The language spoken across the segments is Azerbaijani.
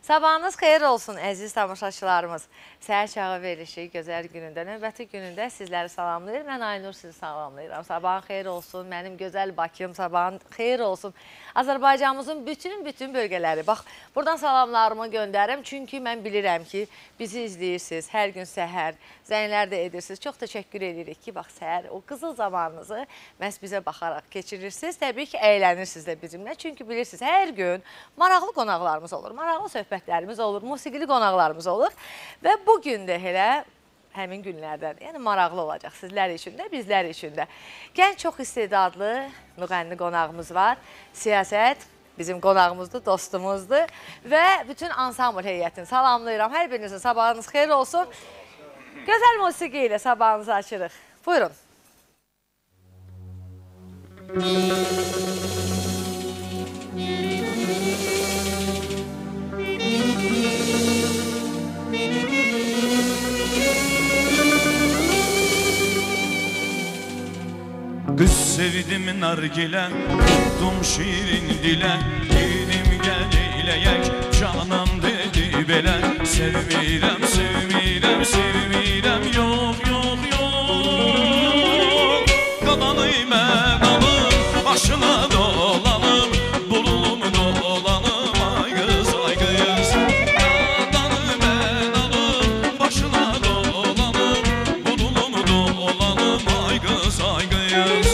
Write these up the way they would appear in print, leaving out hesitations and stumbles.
Sabahınız xeyir olsun əziz tamaşaçılarımız. Səhər çağı verilişi gözəl günündə, növbəti günündə sizləri salamlayır. Mən Aynur sizi salamlayıram. Sabahın xeyir olsun, mənim gözəl Bakım, sabahın xeyir olsun. Azərbaycanımızın bütün bölgələri. Bax, buradan salamlarımı göndərim. Çünki mən bilirəm ki, bizi izləyirsiniz. Hər gün səhər zənglər də edirsiniz. Çox təşəkkür edirik ki, bax, səhər o qızıl zamanınızı məhz bizə baxaraq keçirirsiniz. Təbii ki, əylənirsiniz də bizimlə. Çünki bilirsiniz, hər gün maraqlı qonaqlarımız olur, maraqlı söhbətlərimiz olur, musiqili qonaqlarımız olur. Və bugün də elə həmin günlərdən, yəni maraqlı olacaq sizlər üçün də, bizlər üçün də. Gənc çox istedadlı müğənni qonağımız var. Siyasət bizim qonağımızdır, dostumuzdur və bütün ansambl heyətini salamlayıram. Hər birinizin sabahınız xeyir olsun. Gözəl musiqi ilə sabahınızı açırıq. Buyurun. Qız sevdim nargilə, tutdum şirin dilə, girim gəl eyləyək, canım dedi belə. Sevmirəm, sevmirəm, sevmirəm, yox, yox, yox. Qadanım mən alım, başına dolanım, bulunum dolanım, ay qız, ay qız. Qadanım mən alım, başına dolanım, bulunum dolanım, ay qız, ay qız.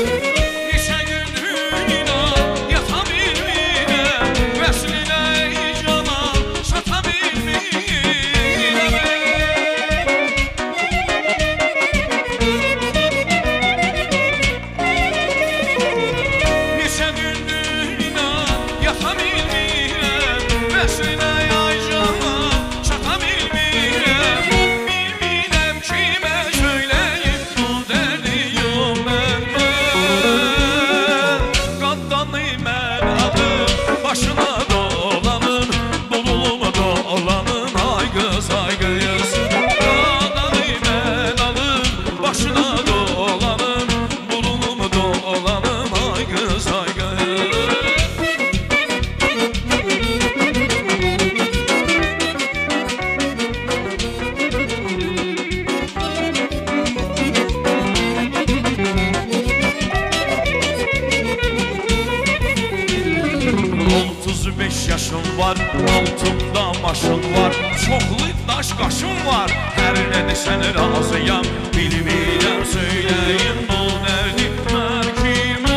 Altımda maşın var, çoxlu daş qaşım var. Hər nə desən razıyam, bilmirəm söyləyim bu dərdi mən kiməm.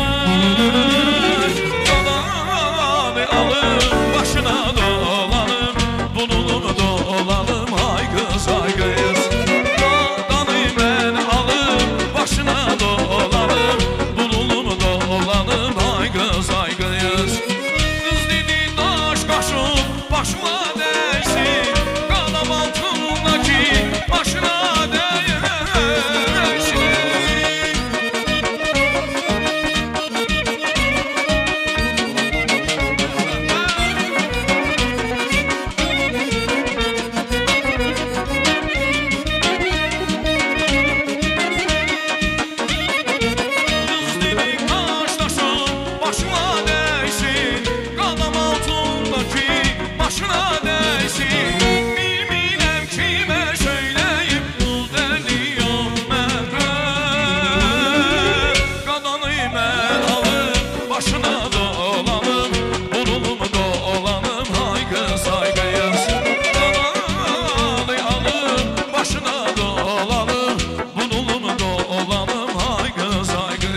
Qadanı alım, başına dolanım, bunulum dolanım, ay qız, ay qız. Qadanı mən alım, başına dolanım, bunulum dolanım, ay qız, ay qız. Başıma değsin, qanam altındaki başına değsin. Kız dedik taşlaşın, başıma değsin, qanam altındaki başına değsin. Bilmirəm kimə söyləyib, bu dərdi yox məndə. Qadanı mən alım, başına dolanım, bunulum dolanım, ay qız, ay qız. Qadanı alım, başına dolanım, bunulum dolanım, ay qız, ay qız.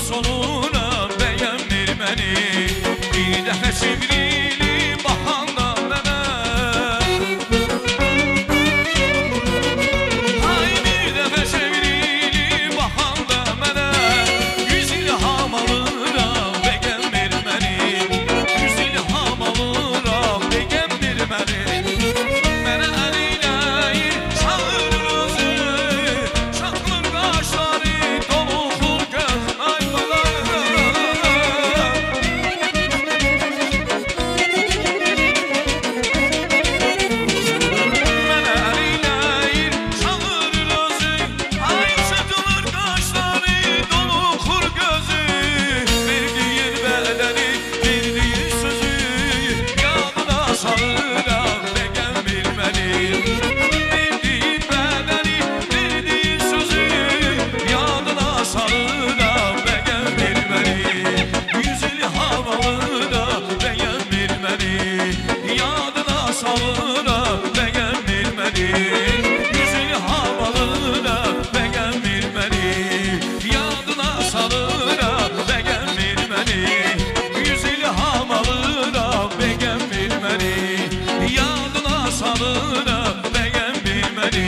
Sonu alıram, beğenmir məni. 100 il ham alıram, beğenmir məni. Yadına salıram, beğenmir məni.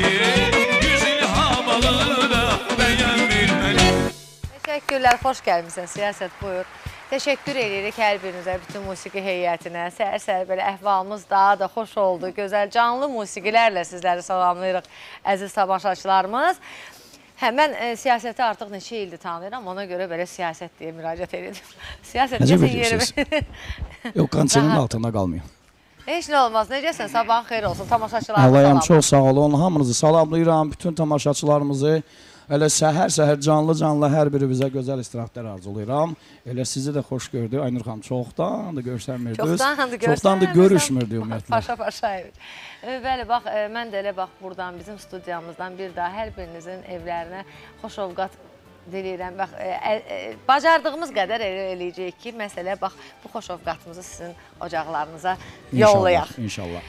100 il ham alıram, beğenmir məni. Təşəkkürlər, xoş gəlmişsən, siyasət buyur. Təşəkkür edirik hər birinizə, bütün musiqi heyətinə. Səhər-səhər belə əhvalımız daha da xoş oldu. Gözəl canlı musiqilərlə sizləri salamlayırıq, əziz tamaşaçılarımız. Mən siyasəti artıq neçə ildir tanıyıram, ona görə belə siyasət deyə müraciət edirdim. Siyasət Necə necə yeri bilirsiniz? Yox, konsernin altında qalmayın. Heç nə olmaz, necəsən? Sabahın xeyir olsun, tamaşaçılarımız Əlayam, salamlayır. çox sağ olun. Hamınızı salamlayıram, bütün tamaşaçılarımızı. Elə səhər-səhər canlı-canlı hər biri bizə gözəl istirahətlər arzulayıram. Elə sizi də xoş gördük. Aynur xanım, çoxdandır görsənmirdiniz. Çoxdandır görüşmürdük ümumiyyətlə. Paşa-paşa. Bəli, bax, mən də elə bax, buradan, bizim studiyamızdan bir daha hər birinizin evlərinə xoş ovqat diləyirəm. Bax, bacardığımız qədər eləyəcəyik ki, məsələ, bax, bu xoş ovqatımızı sizin ocaqlarınıza yollayaq. İnşallah.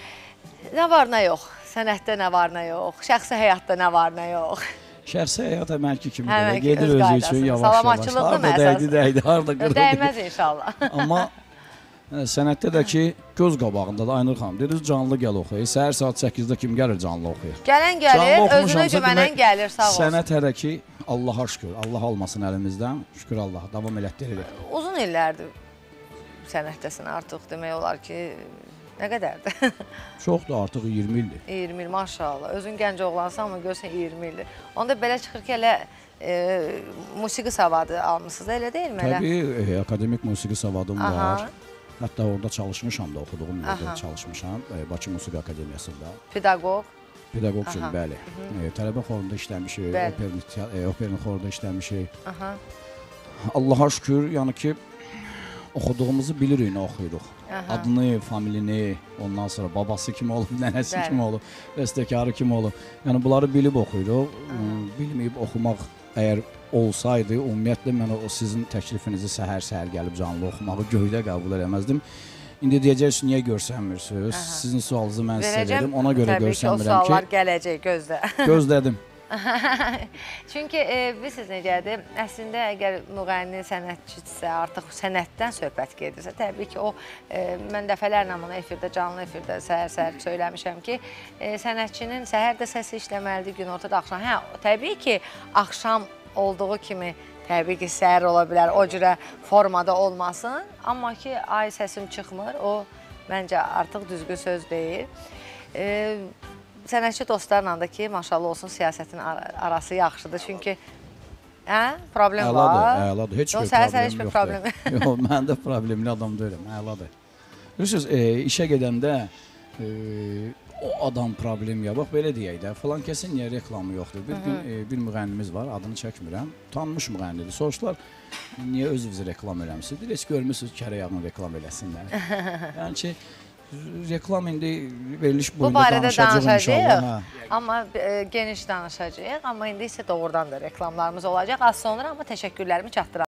Nə var, nə yox? Sənətdə nə var, nə yox? Şəxsi həyatda nə var, nə yox? Şəxsi həyat əməlki kimi Həmən ki, gedir öz özü üçün qaydasını. yavaş-yavaş. Salamatçılıqdır mı əsas? Dəydi, harada qırıldı. Dəyməz inşallah. Amma sənətdə də ki, göz qabağında da Aynur xanım, dediniz canlı gəl oxuyur. Səhər saat 8-də kim gəlir canlı oxuyur? Gələn gəlir, özünə güvənən gəlir, sağ olsun. Sənət hələ ki, Allaha şükür, Allah almasın əlimizdən, şükür Allaha, davam elətdiririk. Uzun illərdir sənətdəsin artıq, demək olar ki, nə qədərdir? Çoxdur, artıq 20 ildir. 20 il, maşallah. Özün gənc oğlansan, amma görsən 20 ildir. Onda belə çıxır ki, elə musiqi savadı almışsınız, elə deyilmi? Təbii, akademik musiqi savadım Aha. var. Hətta orada çalışmışam da, oxuduğum yerdə çalışmışam, Bakı Musiqi Akademiyasında. Pedaqoq. Pedaqoqsun, bəli. Tələbə xorunda işləmişik, operin xorunda işləmişik. Aha. Allaha şükür, yəni ki, oxuduğumuzu bilirik, nə oxuyuruq. Adını, familini, ondan sonra babası kim olub, nənəsi kim olub, bəstəkarı kim olub. Yəni bunları bilib oxuyuruq. Bilməyib oxumaq əgər olsaydı, ümumiyyətlə mən o sizin təklifinizi səhər-səhər gəlib canlı oxumağı göydə qəbul eləməzdim. İndi deyəcəksiniz, niyə görsənmirsiniz? Sizin sualınızı mən sizə verim, ona görə görsənmirəm ki. Təbii ki, o suallar gələcək, gözlə. Gözlədim. Çünki bilirsiniz necədir, əslində əgər müğənni sənətçidirsə, artıq sənətdən söhbət gedirsə, təbii ki, o, mən dəfələrlə bunu efirdə, canlı efirdə səhər-səhər söyləmişəm ki, sənətçinin səhər də səsi işləməlidir, gün ortada axşam. Hə, təbii ki, axşam olduğu kimi, təbii ki, səhər ola bilər, o cürə formada olmasın, amma ki, ay səsim çıxmır, o məncə artıq düzgün söz deyil. Sənətçi dostlarla da ki, maşallah olsun, siyasətin arası yaxşıdır. Çünki problem var. Əladır, heç bir problem yoxdur. Yox, mən də problemli adam deyiləm, əladır. Bilirsiniz, işə gedəndə o adam problem ya, bax belə deyək də, filan kəsin niyə reklamı yoxdur? Bir gün bir müğənnimiz var, adını çəkmirəm, tanınmış müğənnidir. Soruşdular, niyə özünüzü reklam eləmişsiniz? Deyir, heç görmürsünüz, kərə yağını reklam eləsinlər. Yəni ki, reklam indi veriliş boyunda danışacaq inşallah. Amma geniş danışacaq. Amma indi isə doğrudan da reklamlarımız olacaq. Az sonra amma təşəkkürlərimi çatdıram.